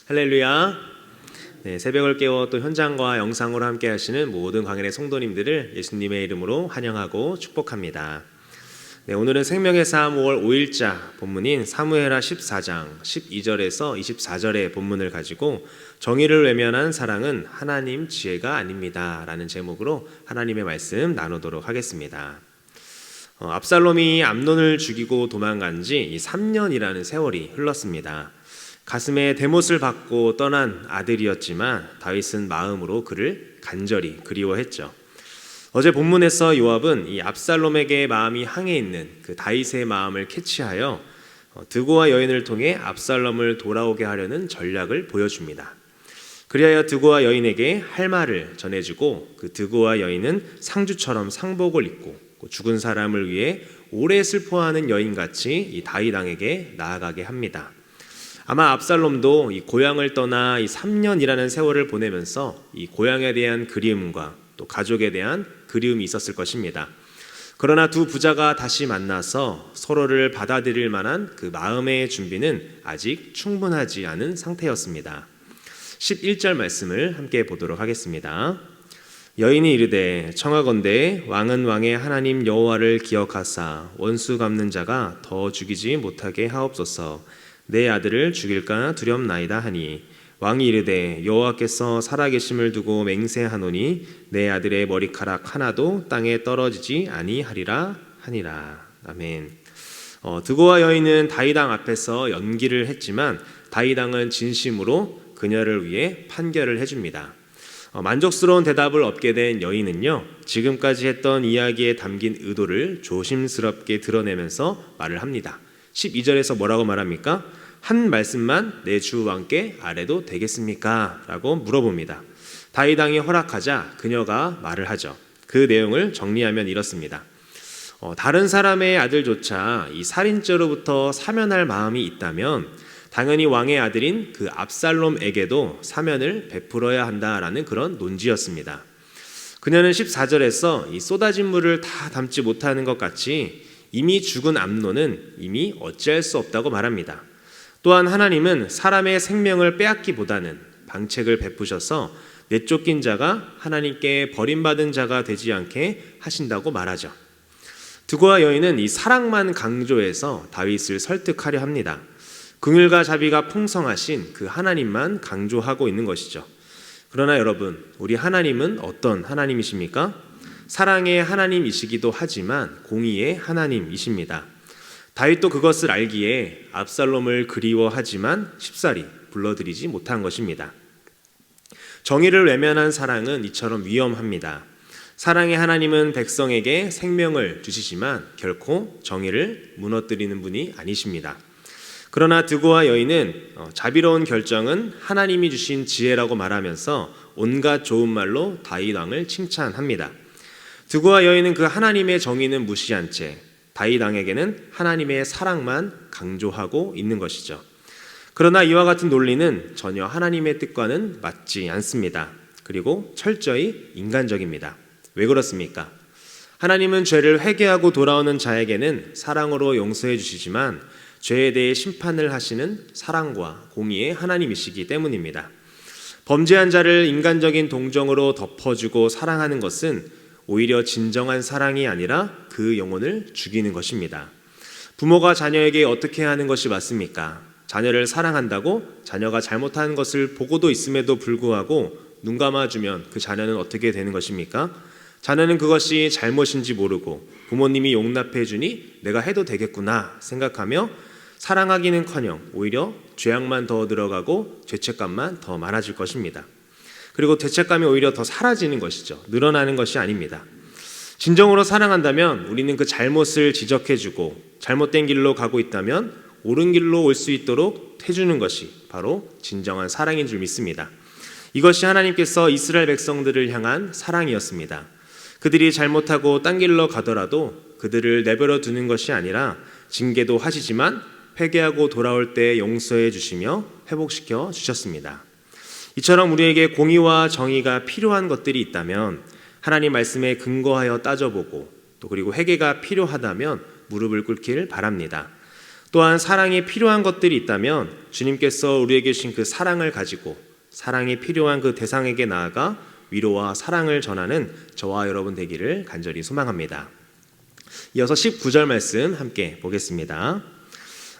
할렐루야. 네, 새벽을 깨워 또 현장과 영상으로 함께 하시는 모든 광연의 성도님들을 예수님의 이름으로 환영하고 축복합니다. 네, 오늘은 생명의 삶 5월 5일자 본문인 사무엘하 14장 12절에서 24절의 본문을 가지고 정의를 외면한 사랑은 하나님 지혜가 아닙니다 라는 제목으로 하나님의 말씀 나누도록 하겠습니다. 압살롬이 암논을 죽이고 도망간 지 3년이라는 세월이 흘렀습니다. 가슴에 대못을 받고 떠난 아들이었지만 다윗은 마음으로 그를 간절히 그리워했죠. 어제 본문에서 요압은 이 압살롬에게 마음이 항해 있는 그 다윗의 마음을 캐치하여 드고와 여인을 통해 압살롬을 돌아오게 하려는 전략을 보여줍니다. 그리하여 드고와 여인에게 할 말을 전해주고 그 드고와 여인은 상주처럼 상복을 입고 죽은 사람을 위해 오래 슬퍼하는 여인같이 이 다윗 왕에게 나아가게 합니다. 아마 압살롬도 이 고향을 떠나 이 3년이라는 세월을 보내면서 이 고향에 대한 그리움과 또 가족에 대한 그리움이 있었을 것입니다. 그러나 두 부자가 다시 만나서 서로를 받아들일 만한 그 마음의 준비는 아직 충분하지 않은 상태였습니다. 11절 말씀을 함께 보도록 하겠습니다. 여인이 이르되 청하건대 왕은 왕의 하나님 여호와를 기억하사 원수 갚는 자가 더 죽이지 못하게 하옵소서. 내 아들을 죽일까 두렵나이다 하니 왕이 이르되 여호와께서 살아계심을 두고 맹세하노니 내 아들의 머리카락 하나도 땅에 떨어지지 아니하리라 하니라. 아멘. 드고와 여인은 다윗 왕 앞에서 연기를 했지만 다윗 왕은 진심으로 그녀를 위해 판결을 해줍니다. 만족스러운 대답을 얻게 된 여인은요, 지금까지 했던 이야기에 담긴 의도를 조심스럽게 드러내면서 말을 합니다. 12절에서 뭐라고 말합니까? 한 말씀만 내 주 왕께 아뢰도 되겠습니까? 라고 물어봅니다. 다윗 왕이 허락하자 그녀가 말을 하죠. 그 내용을 정리하면 이렇습니다. 다른 사람의 아들조차 이 살인죄로부터 사면할 마음이 있다면 당연히 왕의 아들인 그 압살롬에게도 사면을 베풀어야 한다라는 그런 논지였습니다. 그녀는 14절에서 이 쏟아진 물을 다 담지 못하는 것 같이 이미 죽은 암논은 이미 어찌할 수 없다고 말합니다. 또한 하나님은 사람의 생명을 빼앗기보다는 방책을 베푸셔서 내쫓긴 자가 하나님께 버림받은 자가 되지 않게 하신다고 말하죠. 드고와 여인은 이 사랑만 강조해서 다윗을 설득하려 합니다. 긍휼과 자비가 풍성하신 그 하나님만 강조하고 있는 것이죠. 그러나 여러분, 우리 하나님은 어떤 하나님이십니까? 사랑의 하나님이시기도 하지만 공의의 하나님이십니다. 다윗도 그것을 알기에 압살롬을 그리워하지만 쉽사리 불러들이지 못한 것입니다. 정의를 외면한 사랑은 이처럼 위험합니다. 사랑의 하나님은 백성에게 생명을 주시지만 결코 정의를 무너뜨리는 분이 아니십니다. 그러나 드고와 여인은 자비로운 결정은 하나님이 주신 지혜라고 말하면서 온갖 좋은 말로 다윗 왕을 칭찬합니다. 드고와 여인은 그 하나님의 정의는 무시한 채 다윗 왕에게는 하나님의 사랑만 강조하고 있는 것이죠. 그러나 이와 같은 논리는 전혀 하나님의 뜻과는 맞지 않습니다. 그리고 철저히 인간적입니다. 왜 그렇습니까? 하나님은 죄를 회개하고 돌아오는 자에게는 사랑으로 용서해 주시지만 죄에 대해 심판을 하시는 사랑과 공의의 하나님이시기 때문입니다. 범죄한 자를 인간적인 동정으로 덮어주고 사랑하는 것은 오히려 진정한 사랑이 아니라 그 영혼을 죽이는 것입니다. 부모가 자녀에게 어떻게 하는 것이 맞습니까? 자녀를 사랑한다고 자녀가 잘못하는 것을 보고도 있음에도 불구하고 눈 감아주면 그 자녀는 어떻게 되는 것입니까? 자녀는 그것이 잘못인지 모르고 부모님이 용납해 주니 내가 해도 되겠구나 생각하며 사랑하기는커녕 오히려 죄악만 더 늘어가고 죄책감만 더 많아질 것입니다. 그리고 죄책감이 오히려 더 사라지는 것이죠. 늘어나는 것이 아닙니다. 진정으로 사랑한다면 우리는 그 잘못을 지적해주고 잘못된 길로 가고 있다면 옳은 길로 올 수 있도록 해주는 것이 바로 진정한 사랑인 줄 믿습니다. 이것이 하나님께서 이스라엘 백성들을 향한 사랑이었습니다. 그들이 잘못하고 딴 길로 가더라도 그들을 내버려 두는 것이 아니라 징계도 하시지만 회개하고 돌아올 때 용서해 주시며 회복시켜 주셨습니다. 이처럼 우리에게 공의와 정의가 필요한 것들이 있다면 하나님 말씀에 근거하여 따져보고 또 그리고 회개가 필요하다면 무릎을 꿇길 바랍니다. 또한 사랑이 필요한 것들이 있다면 주님께서 우리에게 주신 그 사랑을 가지고 사랑이 필요한 그 대상에게 나아가 위로와 사랑을 전하는 저와 여러분 되기를 간절히 소망합니다. 이어서 19절 말씀 함께 보겠습니다.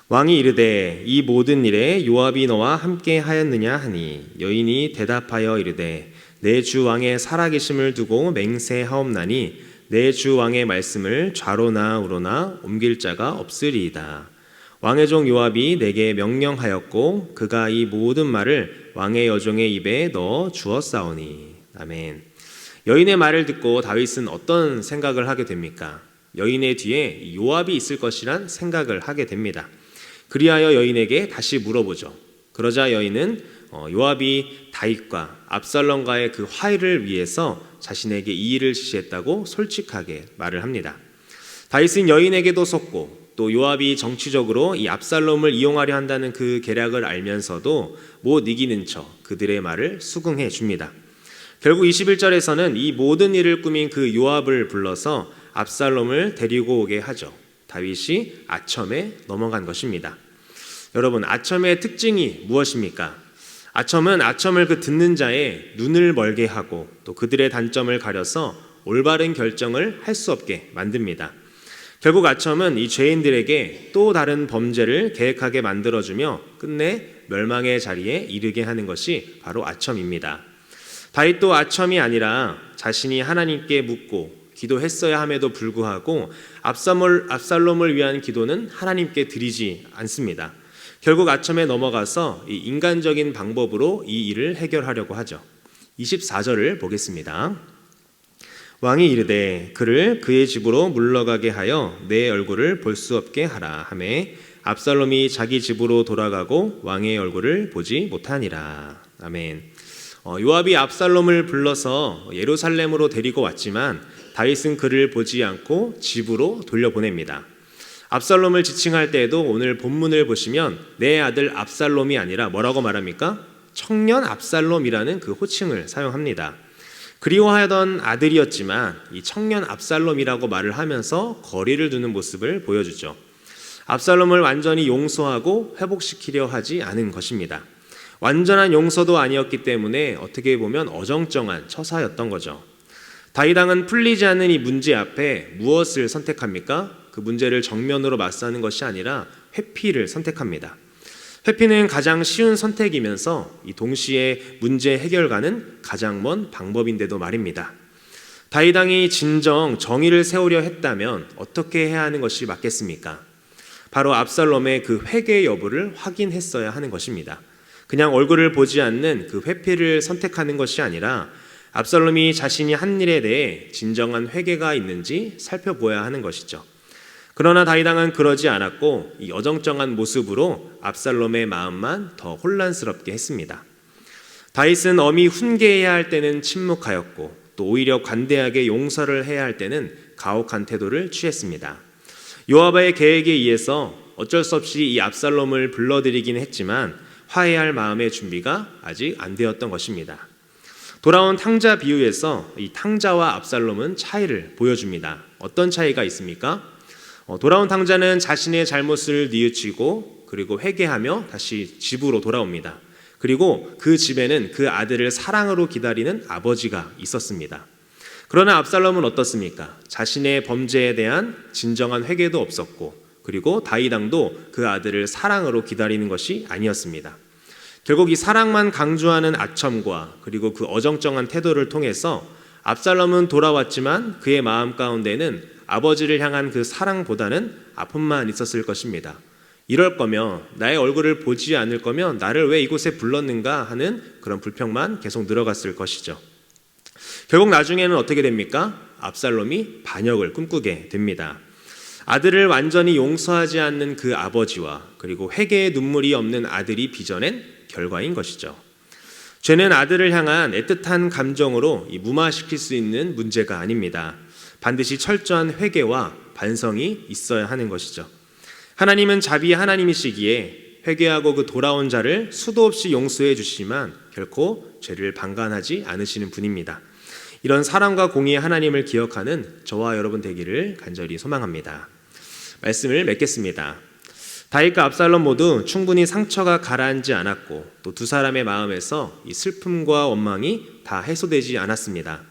왕이 이르되 이 모든 일에 요압이 너와 함께 하였느냐 하니 여인이 대답하여 이르되 내 주 왕의 살아계심을 두고 맹세하옵나니 내 주 왕의 말씀을 좌로나 우로나 옮길 자가 없으리이다. 왕의 종 요압이 내게 명령하였고 그가 이 모든 말을 왕의 여종의 입에 넣어 주었사오니. 아멘. 여인의 말을 듣고 다윗은 어떤 생각을 하게 됩니까? 여인의 뒤에 요압이 있을 것이란 생각을 하게 됩니다. 그리하여 여인에게 다시 물어보죠. 그러자 여인은 요압이 다윗과 압살롬과의 그 화해를 위해서 자신에게 이 일을 지시했다고 솔직하게 말을 합니다. 다윗은 여인에게도 속고 또 요압이 정치적으로 이 압살롬을 이용하려 한다는 그 계략을 알면서도 못 이기는 척 그들의 말을 수긍해 줍니다. 결국 21절에서는 이 모든 일을 꾸민 그 요압을 불러서 압살롬을 데리고 오게 하죠. 다윗이 아첨에 넘어간 것입니다. 여러분, 아첨의 특징이 무엇입니까? 아첨은 아첨을 그 듣는 자의 눈을 멀게 하고 또 그들의 단점을 가려서 올바른 결정을 할 수 없게 만듭니다. 결국 아첨은 이 죄인들에게 또 다른 범죄를 계획하게 만들어주며 끝내 멸망의 자리에 이르게 하는 것이 바로 아첨입니다. 다윗도 아첨이 아니라 자신이 하나님께 묻고 기도했어야 함에도 불구하고 압살롬을 위한 기도는 하나님께 드리지 않습니다. 결국 아첨에 넘어가서 이 인간적인 방법으로 이 일을 해결하려고 하죠. 24절을 보겠습니다. 왕이 이르되 그를 그의 집으로 물러가게 하여 내 얼굴을 볼 수 없게 하라 하매 압살롬이 자기 집으로 돌아가고 왕의 얼굴을 보지 못하니라. 아멘. 요압이 압살롬을 불러서 예루살렘으로 데리고 왔지만 다윗은 그를 보지 않고 집으로 돌려보냅니다. 압살롬을 지칭할 때에도 오늘 본문을 보시면 내 아들 압살롬이 아니라 뭐라고 말합니까? 청년 압살롬이라는 그 호칭을 사용합니다. 그리워하던 아들이었지만 이 청년 압살롬이라고 말을 하면서 거리를 두는 모습을 보여주죠. 압살롬을 완전히 용서하고 회복시키려 하지 않은 것입니다. 완전한 용서도 아니었기 때문에 어떻게 보면 어정쩡한 처사였던 거죠. 다윗 왕은 풀리지 않는 이 문제 앞에 무엇을 선택합니까? 그 문제를 정면으로 맞서는 것이 아니라 회피를 선택합니다. 회피는 가장 쉬운 선택이면서 이 동시에 문제 해결과는 가장 먼 방법인데도 말입니다. 다윗 왕이 진정 정의를 세우려 했다면 어떻게 해야 하는 것이 맞겠습니까? 바로 압살롬의 그 회개 여부를 확인했어야 하는 것입니다. 그냥 얼굴을 보지 않는 그 회피를 선택하는 것이 아니라 압살롬이 자신이 한 일에 대해 진정한 회개가 있는지 살펴보아야 하는 것이죠. 그러나 다윗 왕은 그러지 않았고 이 어정쩡한 모습으로 압살롬의 마음만 더 혼란스럽게 했습니다. 다윗은 엄히 훈계해야 할 때는 침묵하였고 또 오히려 관대하게 용서를 해야 할 때는 가혹한 태도를 취했습니다. 요압의 계획에 의해서 어쩔 수 없이 이 압살롬을 불러들이긴 했지만 화해할 마음의 준비가 아직 안 되었던 것입니다. 돌아온 탕자 비유에서 이 탕자와 압살롬은 차이를 보여줍니다. 어떤 차이가 있습니까? 돌아온 탕자는 자신의 잘못을 뉘우치고 그리고 회개하며 다시 집으로 돌아옵니다. 그리고 그 집에는 그 아들을 사랑으로 기다리는 아버지가 있었습니다. 그러나 압살롬은 어떻습니까? 자신의 범죄에 대한 진정한 회개도 없었고 그리고 다윗 왕도 그 아들을 사랑으로 기다리는 것이 아니었습니다. 결국 이 사랑만 강조하는 아첨과 그리고 그 어정쩡한 태도를 통해서 압살롬은 돌아왔지만 그의 마음 가운데는 아버지를 향한 그 사랑보다는 아픔만 있었을 것입니다. 이럴 거면 나의 얼굴을 보지 않을 거면 나를 왜 이곳에 불렀는가 하는 그런 불평만 계속 늘어갔을 것이죠. 결국 나중에는 어떻게 됩니까? 압살롬이 반역을 꿈꾸게 됩니다. 아들을 완전히 용서하지 않는 그 아버지와 그리고 회개의 눈물이 없는 아들이 빚어낸 결과인 것이죠. 죄는 아들을 향한 애틋한 감정으로 무마시킬 수 있는 문제가 아닙니다. 반드시 철저한 회개와 반성이 있어야 하는 것이죠. 하나님은 자비의 하나님이시기에 회개하고 그 돌아온 자를 수도 없이 용서해 주시지만 결코 죄를 방관하지 않으시는 분입니다. 이런 사랑과 공의의 하나님을 기억하는 저와 여러분 되기를 간절히 소망합니다. 말씀을 맺겠습니다. 다윗과 압살롬 모두 충분히 상처가 가라앉지 않았고 또 두 사람의 마음에서 이 슬픔과 원망이 다 해소되지 않았습니다.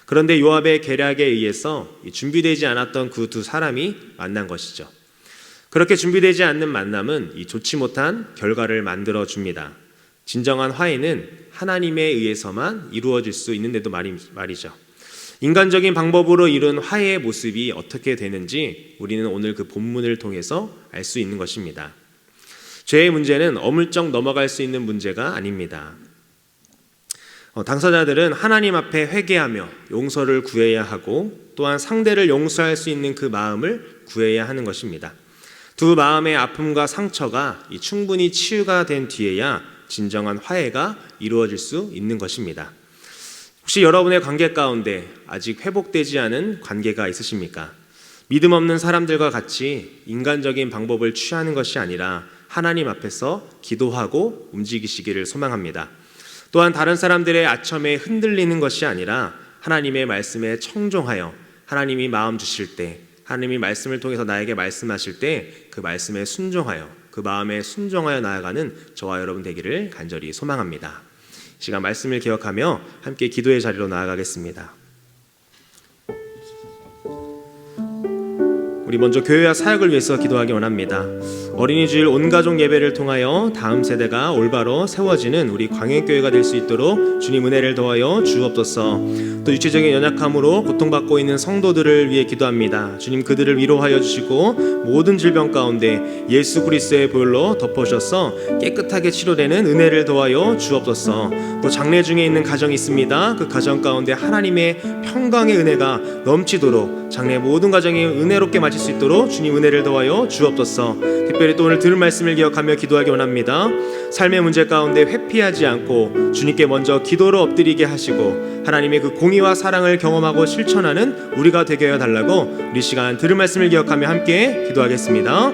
그런데 요압의 계략에 의해서 준비되지 않았던 그 두 사람이 만난 것이죠. 그렇게 준비되지 않는 만남은 이 좋지 못한 결과를 만들어 줍니다. 진정한 화해는 하나님에 의해서만 이루어질 수 있는데도 말이죠. 인간적인 방법으로 이룬 화해의 모습이 어떻게 되는지 우리는 오늘 그 본문을 통해서 알 수 있는 것입니다. 죄의 문제는 어물쩍 넘어갈 수 있는 문제가 아닙니다. 당사자들은 하나님 앞에 회개하며 용서를 구해야 하고 또한 상대를 용서할 수 있는 그 마음을 구해야 하는 것입니다. 두 마음의 아픔과 상처가 충분히 치유가 된 뒤에야 진정한 화해가 이루어질 수 있는 것입니다. 혹시 여러분의 관계 가운데 아직 회복되지 않은 관계가 있으십니까? 믿음 없는 사람들과 같이 인간적인 방법을 취하는 것이 아니라 하나님 앞에서 기도하고 움직이시기를 소망합니다. 또한 다른 사람들의 아첨에 흔들리는 것이 아니라 하나님의 말씀에 청종하여 하나님이 마음 주실 때, 하나님이 말씀을 통해서 나에게 말씀하실 때 그 말씀에 순종하여 그 마음에 순종하여 나아가는 저와 여러분 되기를 간절히 소망합니다. 이 시간 말씀을 기억하며 함께 기도의 자리로 나아가겠습니다. 우리 먼저 교회와 사역을 위해서 기도하기 원합니다. 어린이 주일 온 가족 예배를 통하여 다음 세대가 올바로 세워지는 우리 광해교회가 될 수 있도록 주님 은혜를 더하여 주옵소서. 또 육체적인 연약함으로 고통받고 있는 성도들을 위해 기도합니다. 주님 그들을 위로하여 주시고 모든 질병 가운데 예수 그리스도의 보혈로 덮어주셔서 깨끗하게 치료되는 은혜를 더하여 주옵소서. 또 장래 중에 있는 가정이 있습니다. 그 가정 가운데 하나님의 평강의 은혜가 넘치도록 장래 모든 가정이 은혜롭게 마칠 수 있도록 주님 은혜를 더하여 주옵소서. 특별히 또 오늘 들은 말씀을 기억하며 기도하기 원합니다. 삶의 문제 가운데 회피하지 않고 주님께 먼저 기도로 엎드리게 하시고 하나님의 그 공의와 사랑을 경험하고 실천하는 우리가 되게 하여 달라고 우리 시간 들은 말씀을 기억하며 함께 기도하겠습니다.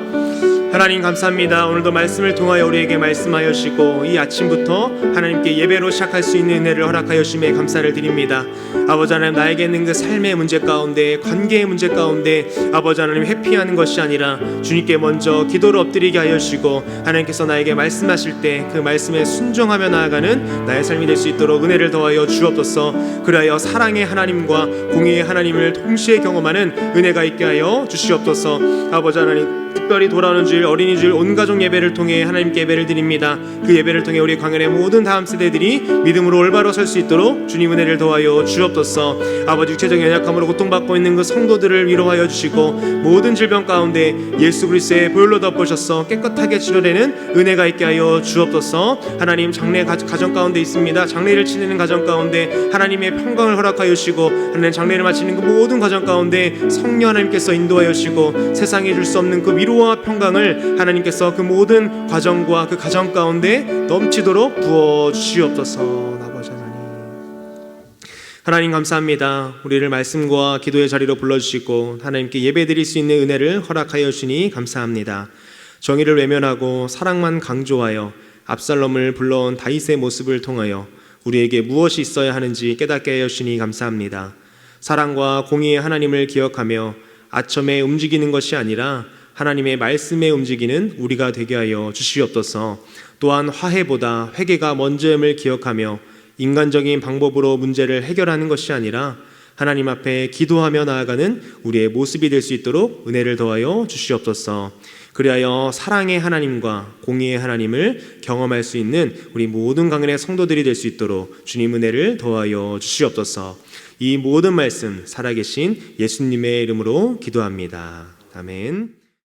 하나님 감사합니다. 오늘도 말씀을 통하여 우리에게 말씀하여 주시고 이 아침부터 하나님께 예배로 시작할 수 있는 은혜를 허락하여 주심에 감사를 드립니다. 아버지 하나님, 나에게 있는 그 삶의 문제 가운데, 관계의 문제 가운데 아버지 하나님 회피하는 것이 아니라 주님께 먼저 기도를 엎드리게 하여 주시고 하나님께서 나에게 말씀하실 때 그 말씀에 순종하며 나아가는 나의 삶이 될 수 있도록 은혜를 더하여 주옵소서. 그리하여 사랑의 하나님과 공의의 하나님을 동시에 경험하는 은혜가 있게 하여 주시옵소서. 아버지 하나님, 특별히 돌아오는 주일 어린이 주일 온 가족 예배를 통해 하나님께 예배를 드립니다. 그 예배를 통해 우리 광연의 모든 다음 세대들이 믿음으로 올바로 설 수 있도록 주님 은혜를 더하여 주옵소서. 아버지, 육체적 연약함으로 고통받고 있는 그 성도들을 위로하여 주시고 모든 질병 가운데 예수 그리스도의 보혈로 덮으셔서 깨끗하게 치료되는 은혜가 있게 하여 주옵소서. 하나님, 장래 가정 가운데 있습니다. 장래를 치르는 가정 가운데 하나님의 평강을 허락하여 주시고 하나님 장래를 마치는 그 모든 가정 가운데 성령 하나님께서 인도하여 주시고 세상에 줄 수 없는 그 위로와 평강을 하나님께서 그 모든 과정과 그 가정 가운데 넘치도록 부어 주시옵소서. 아버지 하나님 감사합니다. 우리를 말씀과 기도의 자리로 불러주시고 하나님께 예배드릴 수 있는 은혜를 허락하여 주시니 감사합니다. 정의를 외면하고 사랑만 강조하여 압살롬을 불러온 다윗의 모습을 통하여 우리에게 무엇이 있어야 하는지 깨닫게 하여 주시니 감사합니다. 사랑과 공의의 하나님을 기억하며 아첨에 움직이는 것이 아니라 하나님의 말씀에 움직이는 우리가 되게 하여 주시옵소서. 또한 화해보다 회개가 먼저임을 기억하며 인간적인 방법으로 문제를 해결하는 것이 아니라 하나님 앞에 기도하며 나아가는 우리의 모습이 될 수 있도록 은혜를 더하여 주시옵소서. 그리하여 사랑의 하나님과 공의의 하나님을 경험할 수 있는 우리 모든 강연의 성도들이 될 수 있도록 주님 은혜를 더하여 주시옵소서. 이 모든 말씀 살아계신 예수님의 이름으로 기도합니다. 아멘.